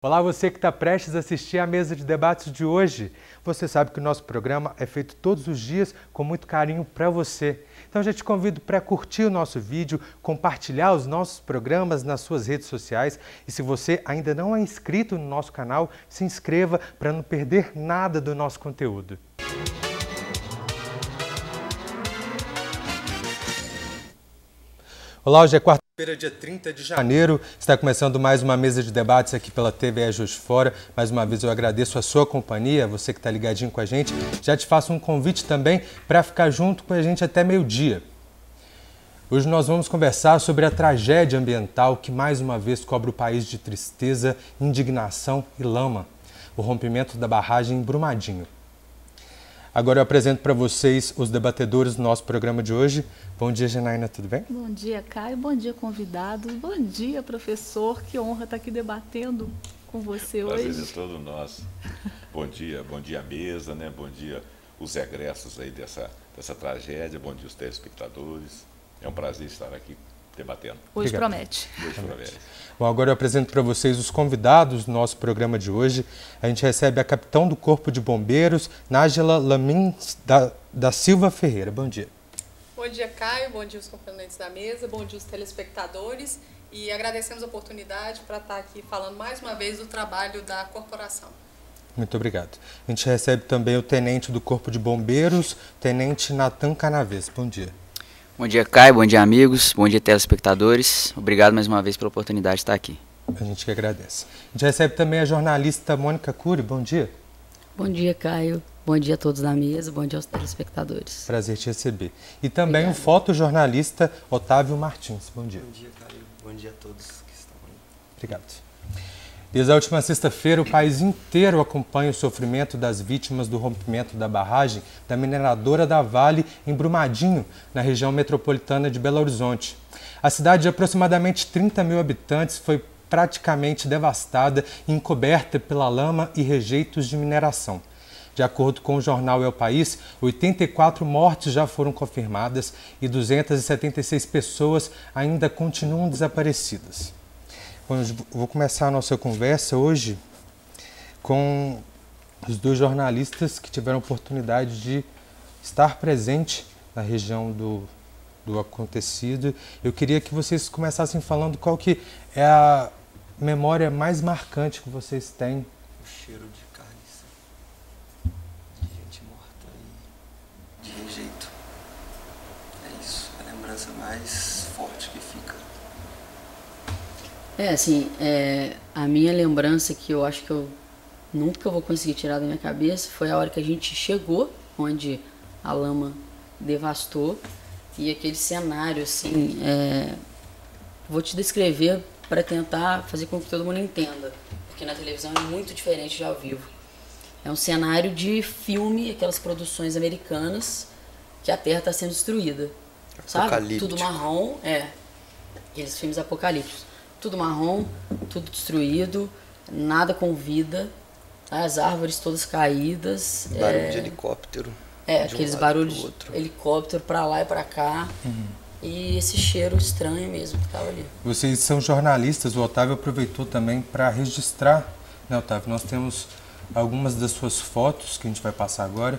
Olá, você que está prestes a assistir à mesa de debates de hoje. Você sabe que o nosso programa é feito todos os dias com muito carinho para você. Então eu já te convido para curtir o nosso vídeo, compartilhar os nossos programas nas suas redes sociais. E se você ainda não é inscrito no nosso canal, se inscreva para não perder nada do nosso conteúdo. Olá, hoje é quarta-feira, dia 30 de janeiro. Está começando mais uma mesa de debates aqui pela TVE Juiz de Fora. Mais uma vez eu agradeço a sua companhia, você que está ligadinho com a gente. Já te faço um convite também para ficar junto com a gente até meio-dia. Hoje nós vamos conversar sobre a tragédia ambiental que mais uma vez cobre o país de tristeza, indignação e lama. O rompimento da barragem em Brumadinho. Agora eu apresento para vocês os debatedores do nosso programa de hoje. Bom dia, Janaína, tudo bem? Bom dia, Caio. Bom dia, convidados. Bom dia, professor. Que honra estar aqui debatendo com você hoje. Prazer é todo nosso. Bom dia mesa, né? Bom dia os egressos aí dessa tragédia. Bom dia os telespectadores. É um prazer estar aqui debatendo. Hoje Obrigado. promete. Hoje promete. Bom, agora eu apresento para vocês os convidados do nosso programa de hoje. A gente recebe a capitão do Corpo de Bombeiros, Nájila Lamin da Silva Ferreira. Bom dia. Bom dia, Caio. Bom dia, os componentes da mesa. Bom dia, os telespectadores. E agradecemos a oportunidade para estar aqui falando mais uma vez do trabalho da corporação. Muito obrigado. A gente recebe também o tenente do Corpo de Bombeiros, tenente Natan Canavês. Bom dia. Bom dia, Caio. Bom dia, amigos. Bom dia, telespectadores. Obrigado mais uma vez pela oportunidade de estar aqui. A gente que agradece. A gente recebe também a jornalista Mônica Cury. Bom dia. Bom dia, Caio. Bom dia a todos da mesa. Bom dia aos telespectadores. Prazer te receber. E também o fotojornalista Otávio Martins. Bom dia. Bom dia, Caio. Bom dia a todos que estão aí. Obrigado. Desde a última sexta-feira, o país inteiro acompanha o sofrimento das vítimas do rompimento da barragem da mineradora da Vale em Brumadinho, na região metropolitana de Belo Horizonte. A cidade de aproximadamente 30 mil habitantes foi praticamente devastada e encoberta pela lama e rejeitos de mineração. De acordo com o jornal El País, 84 mortes já foram confirmadas e 276 pessoas ainda continuam desaparecidas. Bom, eu vou começar a nossa conversa hoje com os dois jornalistas que tiveram a oportunidade de estar presente na região do acontecido. Eu queria que vocês começassem falando qual que é a memória mais marcante que vocês têm. O cheiro de carniça, de gente morta e de rejeito. É isso, a lembrança mais forte que fica. A minha lembrança que eu acho que eu nunca vou conseguir tirar da minha cabeça foi a hora que a gente chegou, onde a lama devastou, e aquele cenário, assim, vou te descrever para tentar fazer com que todo mundo entenda, porque na televisão é muito diferente de ao vivo. É um cenário de filme, aquelas produções americanas, que a Terra está sendo destruída, sabe? Tudo marrom, aqueles filmes apocalípticos. Tudo marrom, tudo destruído, nada com vida, as árvores todas caídas. Barulho de helicóptero. Aqueles barulhos de helicóptero para lá e para cá. E esse cheiro estranho mesmo que estava ali. Vocês são jornalistas, o Otávio aproveitou também para registrar, né, Otávio? Nós temos algumas das suas fotos que a gente vai passar agora.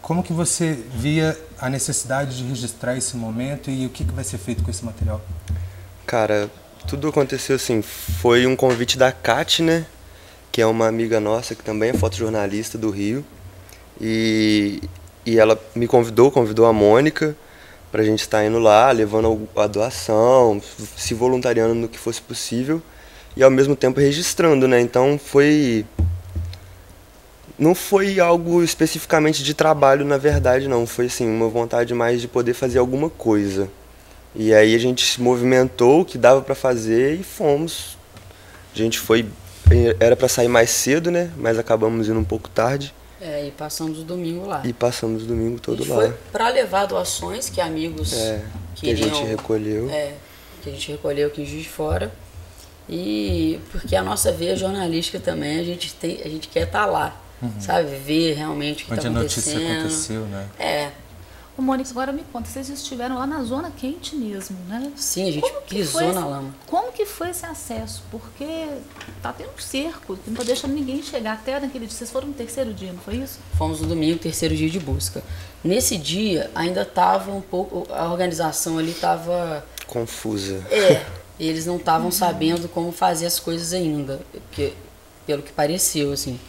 Como que você via a necessidade de registrar esse momento e o que vai ser feito com esse material? Cara, tudo aconteceu assim, foi um convite da Kat, né, que é uma amiga nossa que também é fotojornalista do Rio, e ela me convidou a Mônica pra gente estar indo lá, levando a doação, se voluntariando no que fosse possível e ao mesmo tempo registrando, né, então não foi algo especificamente de trabalho, na verdade, não, foi assim, uma vontade mais de poder fazer alguma coisa. E aí a gente se movimentou o que dava para fazer e fomos. A gente foi, era para sair mais cedo, né? Mas acabamos indo um pouco tarde. E passamos o domingo lá. E passamos o domingo todo lá. Foi para levar doações que amigos queriam, que a gente recolheu. Que a gente recolheu aqui em Juiz de Fora. E porque a nossa veia jornalística também, a gente quer estar lá, sabe? Ver realmente o que está acontecendo. Onde a notícia aconteceu, né? Ô, Mônica, agora me conta, vocês estiveram lá na zona quente mesmo, né? Sim, a gente pisou na lama. Como que foi esse acesso? Porque tá tendo um cerco, que não tá deixando ninguém chegar até naquele dia. Vocês foram no terceiro dia, não foi isso? Fomos no domingo, terceiro dia de busca. Nesse dia, ainda estava um pouco, a organização ali estava... Confusa. Eles não estavam sabendo como fazer as coisas ainda, pelo que pareceu, assim.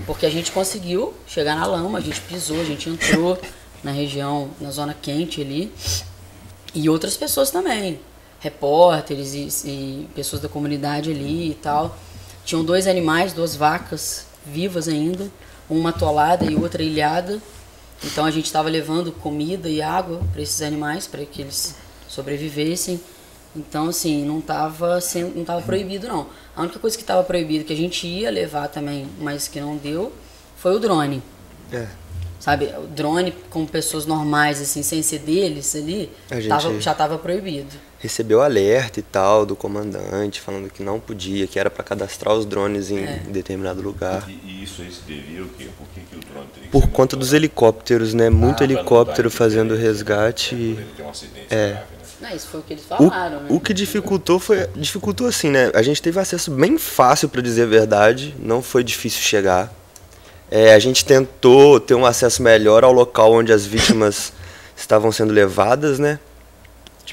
Porque a gente conseguiu chegar na lama, a gente pisou, a gente entrou na região, na zona quente ali, e outras pessoas também, repórteres e pessoas da comunidade ali e tal. Tinham 2 animais, 2 vacas vivas ainda, uma atolada e outra ilhada. Então a gente estava levando comida e água para esses animais, para que eles sobrevivessem. Então, assim, não estava proibido, não. A única coisa que estava proibido, que a gente ia levar também, mas que não deu, foi o drone. Sabe, o drone com pessoas normais, assim, sem ser deles ali, já estava proibido. Recebeu alerta e tal do comandante, falando que não podia, que era para cadastrar os drones em determinado lugar. E isso aí se devia o quê? Por que o drone teria que Por ser conta dos helicópteros, né? Muito helicóptero fazendo resgate. Ele tem um acidente grave, né? Não, isso foi o que eles falaram, né? O que dificultou assim, né? A gente teve acesso bem fácil, para dizer a verdade, não foi difícil chegar. A gente tentou ter um acesso melhor ao local onde as vítimas estavam sendo levadas, né?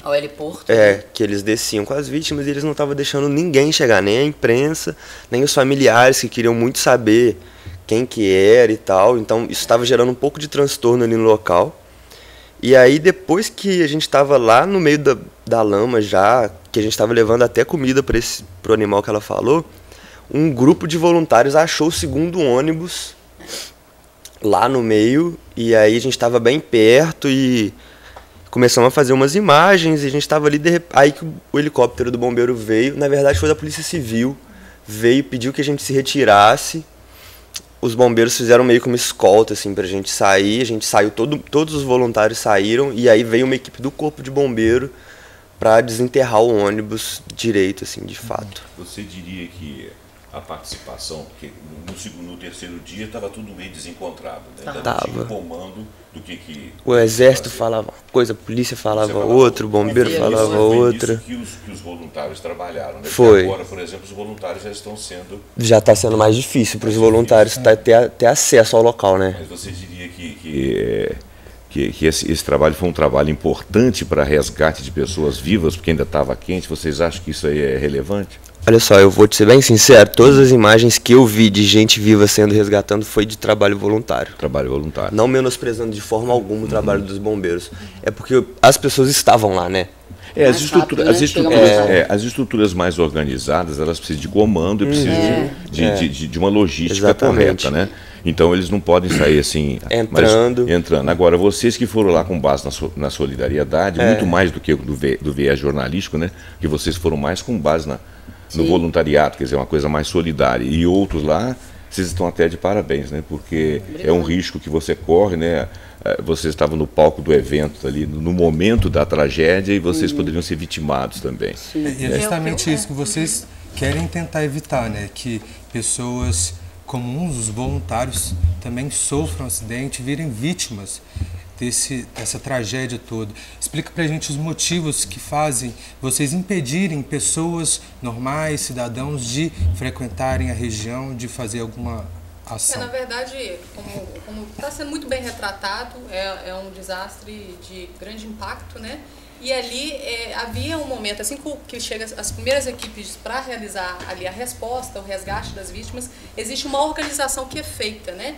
Ao heliporto. Que eles desciam com as vítimas e eles não estavam deixando ninguém chegar, nem a imprensa, nem os familiares que queriam muito saber quem que era e tal. Então isso estava gerando um pouco de transtorno ali no local. E aí depois que a gente estava lá no meio da lama já, que a gente estava levando até comida pro animal que ela falou, um grupo de voluntários achou o segundo ônibus lá no meio, e aí a gente estava bem perto e começamos a fazer umas imagens, e a gente estava ali, aí que o helicóptero do bombeiro veio, na verdade foi da Polícia Civil, veio, pediu que a gente se retirasse, os bombeiros fizeram meio que uma escolta assim, pra gente sair, a gente saiu, todos os voluntários saíram, e aí veio uma equipe do Corpo de Bombeiro para desenterrar o ônibus direito, assim, de fato. Você diria que a participação, porque no terceiro dia estava tudo meio desencontrado, né? Não tinha comando do que o exército falava uma coisa, a polícia falava outra, o bombeiro falava outra. Foi isso que os voluntários trabalharam, né? Foi. Porque agora, por exemplo, os voluntários já está sendo mais difícil para os voluntários ter acesso ao local, né? Mas você diria que esse trabalho foi um trabalho importante para resgate de pessoas vivas, porque ainda estava quente. Vocês acham que isso aí é relevante? Olha só, eu vou te ser bem sincero, todas as imagens que eu vi de gente viva sendo resgatando foi de trabalho voluntário. Trabalho voluntário. Não menosprezando de forma alguma o trabalho dos bombeiros. É porque as pessoas estavam lá, né? As estruturas mais organizadas, elas precisam de comando e precisam de uma logística correta, né? Então eles não podem sair assim entrando. Agora, vocês que foram lá com base na solidariedade, muito mais do que do viés jornalístico, né? Que vocês foram mais com base no voluntariado, quer dizer, uma coisa mais solidária. E outros lá, vocês estão até de parabéns, né? Porque é um risco que você corre, né? Vocês estavam no palco do evento ali, no momento da tragédia, e vocês poderiam ser vitimados também. E é justamente isso que vocês querem tentar evitar, né? Que pessoas comuns, os voluntários, também sofram um acidente e virem vítimas dessa tragédia toda. Explica pra gente os motivos que fazem vocês impedirem pessoas normais, cidadãos, de frequentarem a região, de fazer alguma ação. Na verdade, como está sendo muito bem retratado, é um desastre de grande impacto, né? E ali havia um momento, assim que chegam as primeiras equipes para realizar ali a resposta, o resgate das vítimas, existe uma organização que é feita, né?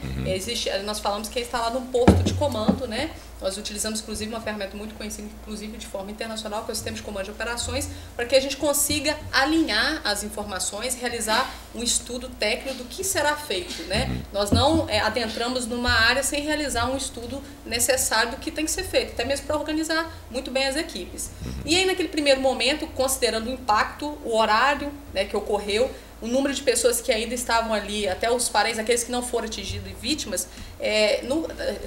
Nós falamos que é instalado um posto de comando, né? Nós utilizamos, inclusive, uma ferramenta muito conhecida, inclusive de forma internacional, que é o Sistema de Comando de Operações, para que a gente consiga alinhar as informações, realizar um estudo técnico do que será feito, né? Nós não adentramos numa área sem realizar um estudo necessário do que tem que ser feito, até mesmo para organizar muito bem as equipes. E aí, naquele primeiro momento, considerando o impacto, o horário, né, que ocorreu, o número de pessoas que ainda estavam ali, até os parentes, aqueles que não foram atingidos e vítimas,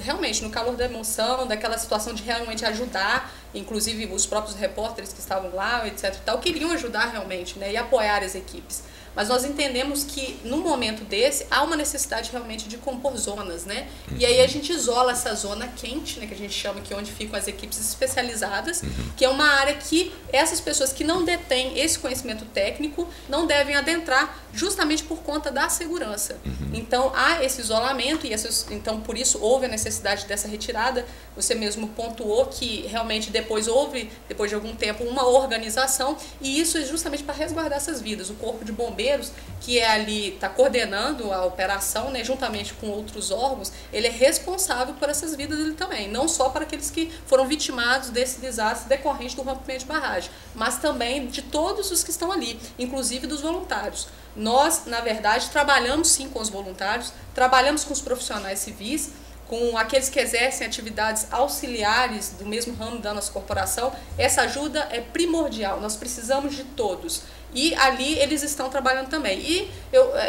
realmente, no calor da emoção, daquela situação de realmente ajudar, inclusive os próprios repórteres que estavam lá, etc. e tal, queriam ajudar realmente, né, e apoiar as equipes. Mas nós entendemos que, num momento desse, há uma necessidade realmente de compor zonas, né? E aí a gente isola essa zona quente, né, que a gente chama que é onde ficam as equipes especializadas, que é uma área que essas pessoas que não detêm esse conhecimento técnico não devem adentrar, justamente por conta da segurança. Então, há esse isolamento, e então por isso houve a necessidade dessa retirada. Você mesmo pontuou que realmente depois de algum tempo, uma organização, e isso é justamente para resguardar essas vidas. O Corpo de Bombeiros, que é ali, está coordenando a operação, né, juntamente com outros órgãos, ele é responsável por essas vidas ele também, não só para aqueles que foram vitimados desse desastre decorrente do rompimento de barragem, mas também de todos os que estão ali, inclusive dos voluntários. Nós, na verdade, trabalhamos sim com os voluntários, trabalhamos com os profissionais civis, com aqueles que exercem atividades auxiliares do mesmo ramo da nossa corporação. Essa ajuda é primordial, nós precisamos de todos. E ali eles estão trabalhando também. E,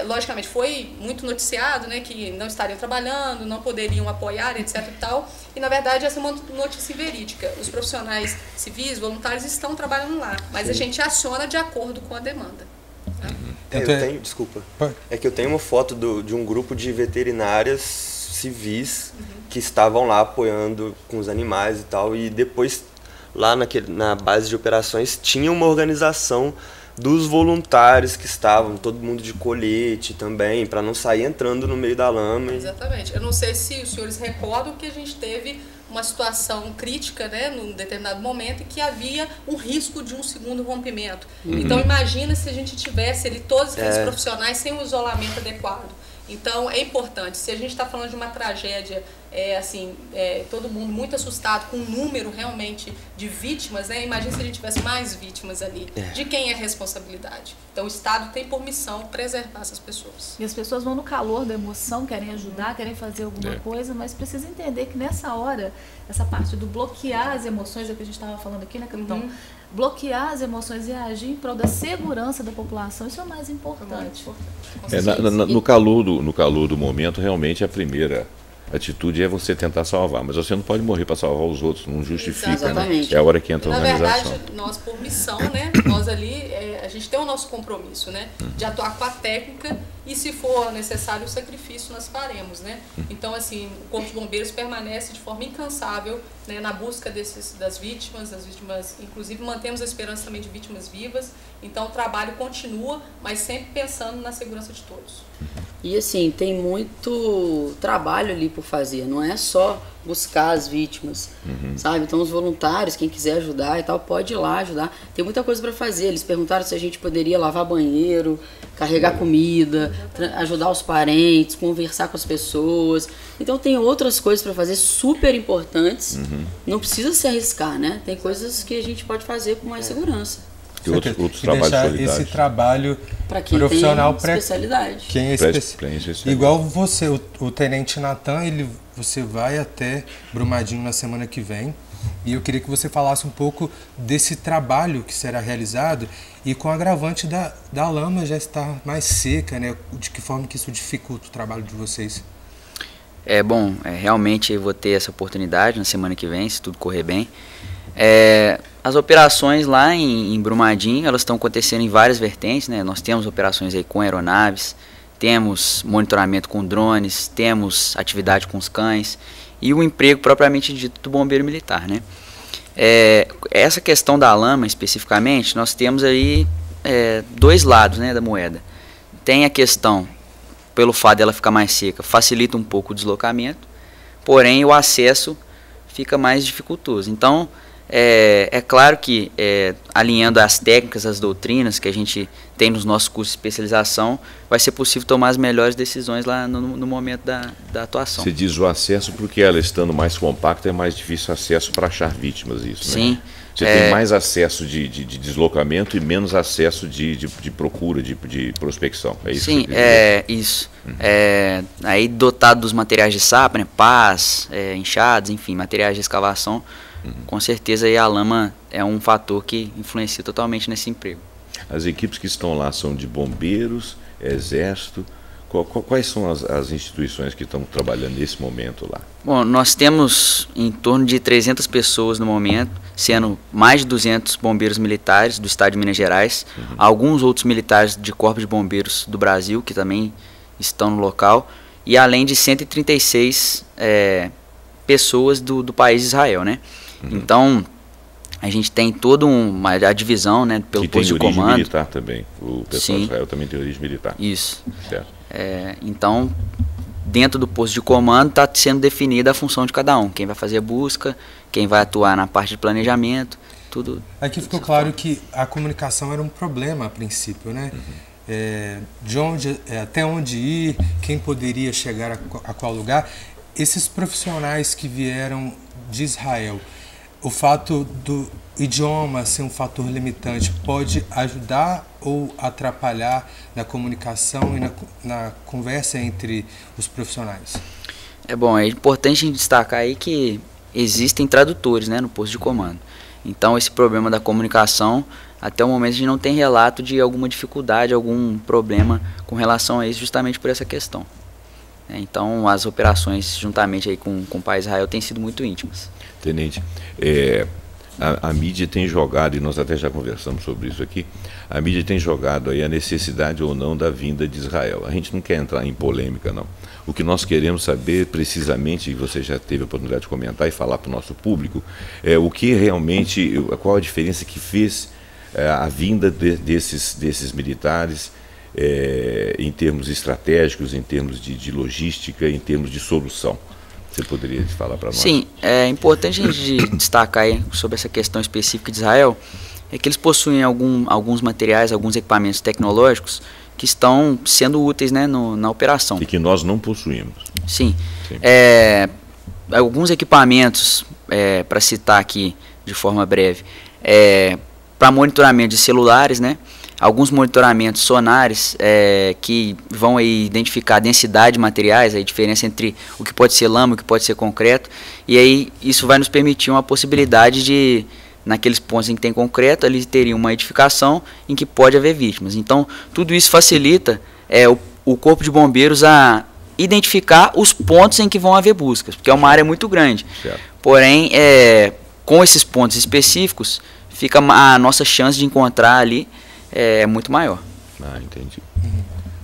logicamente, foi muito noticiado, né, que não estariam trabalhando, não poderiam apoiar, etc. e tal. E, na verdade, essa é uma notícia verídica. Os profissionais civis, voluntários, estão trabalhando lá, mas a gente aciona de acordo com a demanda. Desculpa. É que eu tenho uma foto de um grupo de veterinárias civis que estavam lá apoiando com os animais e tal, e depois lá na base de operações tinha uma organização dos voluntários que estavam, todo mundo de colete também, para não sair entrando no meio da lama. Exatamente. Eu não sei se os senhores recordam que a gente teve uma situação crítica, né, num determinado momento, e que havia um risco de um segundo rompimento. Então imagina se a gente tivesse ali todos aqueles profissionais sem o isolamento adequado. Então é importante, se a gente está falando de uma tragédia, todo mundo muito assustado com o número realmente de vítimas, né? Imagina se a gente tivesse mais vítimas ali. De quem é a responsabilidade? Então o Estado tem por missão preservar essas pessoas. E as pessoas vão no calor da emoção, querem ajudar, querem fazer alguma coisa, mas precisa entender que nessa hora, essa parte do bloquear as emoções, é o que a gente estava falando aqui, né, capitão? Bloquear as emoções e agir em prol da segurança da população, isso é o mais importante. No calor do momento, realmente a primeira atitude é você tentar salvar, mas você não pode morrer para salvar os outros, não justifica, né? É a hora que entra a organização. Na verdade, nós por missão, né, nós ali, a gente tem o nosso compromisso, né, de atuar com a técnica, e se for necessário o sacrifício nós faremos, né. Então, assim, o Corpo de Bombeiros permanece de forma incansável, né, na busca das vítimas, inclusive mantemos a esperança também de vítimas vivas. Então o trabalho continua, mas sempre pensando na segurança de todos. E assim, tem muito trabalho ali por fazer, não é só buscar as vítimas, sabe? Então os voluntários, quem quiser ajudar e tal, pode ir lá ajudar. Tem muita coisa para fazer. Eles perguntaram se a gente poderia lavar banheiro, carregar comida, ajudar os parentes, conversar com as pessoas. Então tem outras coisas para fazer super importantes. Não precisa se arriscar, né? Tem coisas que a gente pode fazer com mais segurança. E outros trabalhos solidários. Esse trabalho para quem profissional tem especialidade. Quem é igual você, o Tenente Natan, você vai até Brumadinho na semana que vem. E eu queria que você falasse um pouco desse trabalho que será realizado e com o agravante da lama já estar mais seca, né? De que forma que isso dificulta o trabalho de vocês? Realmente eu vou ter essa oportunidade na semana que vem, se tudo correr bem. As operações lá em Brumadinho, elas estão acontecendo em várias vertentes, né? Nós temos operações aí com aeronaves, temos monitoramento com drones, temos atividade com os cães e o emprego propriamente dito do bombeiro militar, né? Essa questão da lama especificamente, nós temos aí dois lados, né, da moeda. Tem a questão, pelo fato dela ficar mais seca, facilita um pouco o deslocamento, porém o acesso fica mais dificultoso. Então, é claro que alinhando as técnicas, as doutrinas que a gente tem nos nossos cursos de especialização, vai ser possível tomar as melhores decisões lá no momento da atuação. Você diz o acesso porque ela estando mais compacta é mais difícil acesso para achar vítimas, isso, sim, né? Você tem mais acesso de deslocamento e menos acesso de procura, de prospecção, é isso? Sim, isso. Aí dotado dos materiais de sapa, né, pás, enxadas, enfim, materiais de escavação, com certeza aí a lama é um fator que influencia totalmente nesse emprego. As equipes que estão lá são de bombeiros, exército, Quais são as instituições que estão trabalhando nesse momento lá? Bom, nós temos em torno de 300 pessoas no momento, sendo mais de 200 bombeiros militares do estado de Minas Gerais, alguns outros militares de corpo de bombeiros do Brasil que também estão no local, e além de 136 pessoas do país Israel, né? Então, a gente tem toda a divisão, né, pelo posto de comando. Tem origem militar também, o pessoal de Israel também tem origem militar. Isso. Certo. Então, dentro do posto de comando está sendo definida a função de cada um, quem vai fazer a busca, quem vai atuar na parte de planejamento, tudo. Aqui ficou claro que a comunicação era um problema a princípio, né? Até onde ir, quem poderia chegar a qual lugar. Esses profissionais que vieram de Israel, o fato do idioma ser um fator limitante pode ajudar ou atrapalhar na comunicação e na conversa entre os profissionais? É importante a gente destacar aí que existem tradutores, né, no posto de comando. Então esse problema da comunicação, até o momento a gente não tem relato de alguma dificuldade, algum problema com relação a isso, justamente por essa questão. Então as operações juntamente aí com o país Israel têm sido muito íntimas. Tenente, a mídia tem jogado, e nós até já conversamos sobre isso aqui, a mídia tem jogado aí a necessidade ou não da vinda de Israel. A gente não quer entrar em polêmica, não. O que nós queremos saber precisamente, e você já teve a oportunidade de comentar e falar para o nosso público, é o que realmente, qual a diferença que fez a vinda desses militares em termos estratégicos, em termos de logística, em termos de solução. Você poderia falar para nós? Sim, é importante a gente destacar aí sobre essa questão específica de Israel, é que eles possuem alguns materiais, alguns equipamentos tecnológicos que estão sendo úteis, né, na operação. E que nós não possuímos. Sim. Alguns equipamentos, para citar aqui de forma breve, para monitoramento de celulares, né? Alguns monitoramentos sonares que vão aí identificar a densidade de materiais, a diferença entre o que pode ser lama e o que pode ser concreto, e aí isso vai nos permitir uma possibilidade de, naqueles pontos em que tem concreto, ali teria uma edificação em que pode haver vítimas. Então, tudo isso facilita o Corpo de Bombeiros a identificar os pontos em que vão haver buscas, porque é uma área muito grande. Certo. Porém, com esses pontos específicos, fica a nossa chance de encontrar ali muito maior. Entendi.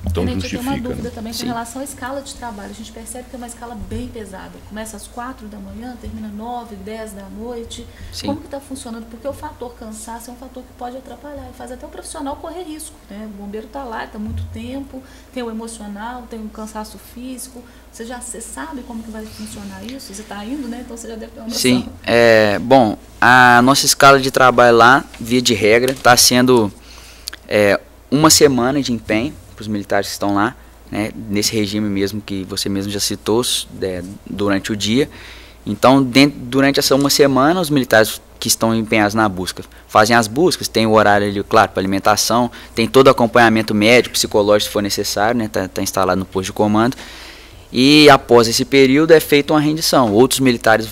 Então justifica. Eu tenho uma dúvida também Sim. com relação à escala de trabalho. A gente percebe que é uma escala bem pesada. Começa às 4 da manhã, termina 9, 10 da noite. Sim. Como que está funcionando? Porque o fator cansaço é um fator que pode atrapalhar e faz até o profissional correr risco, né? O bombeiro está lá, está muito tempo, tem o emocional, tem o cansaço físico. Você sabe como que vai funcionar isso? Você está indo, né? Então você já deve ter uma noção. Sim. Bom, a nossa escala de trabalho lá, via de regra, está sendo uma semana de empenho para os militares que estão lá, né, nesse regime mesmo que você mesmo já citou, durante o dia. Então, durante essa uma semana, os militares que estão empenhados na busca fazem as buscas, tem o horário ali, claro, para alimentação, tem todo o acompanhamento médico, psicológico, se for necessário, né, tá instalado no posto de comando. E após esse período é feita uma rendição. Outros militares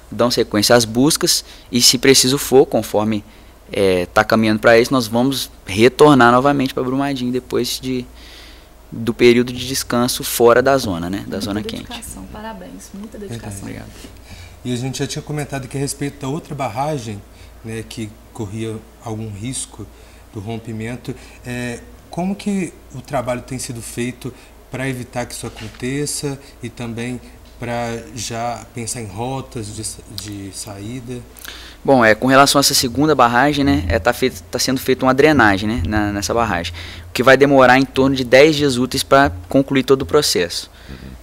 dão sequência às buscas e, se preciso for, conforme está caminhando para isso, nós vamos retornar novamente para Brumadinho depois do período de descanso fora da zona, né, da zona quente. Parabéns, muita dedicação. Obrigado. E a gente já tinha comentado aqui a respeito da outra barragem, né, que corria algum risco do rompimento. Como que o trabalho tem sido feito para evitar que isso aconteça e também para já pensar em rotas de saída? Bom, com relação a essa segunda barragem, né, tá sendo feita uma drenagem, né, nessa barragem, o que vai demorar em torno de 10 dias úteis para concluir todo o processo.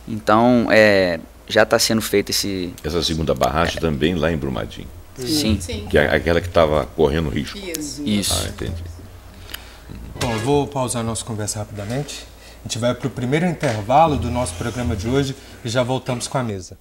Então, já está sendo feito essa segunda barragem também lá em Brumadinho. Sim. Que é aquela que estava correndo risco. Isso. Entendi. Bom, eu vou pausar a nossa conversa rapidamente. A gente vai para o primeiro intervalo do nosso programa de hoje e já voltamos com a mesa.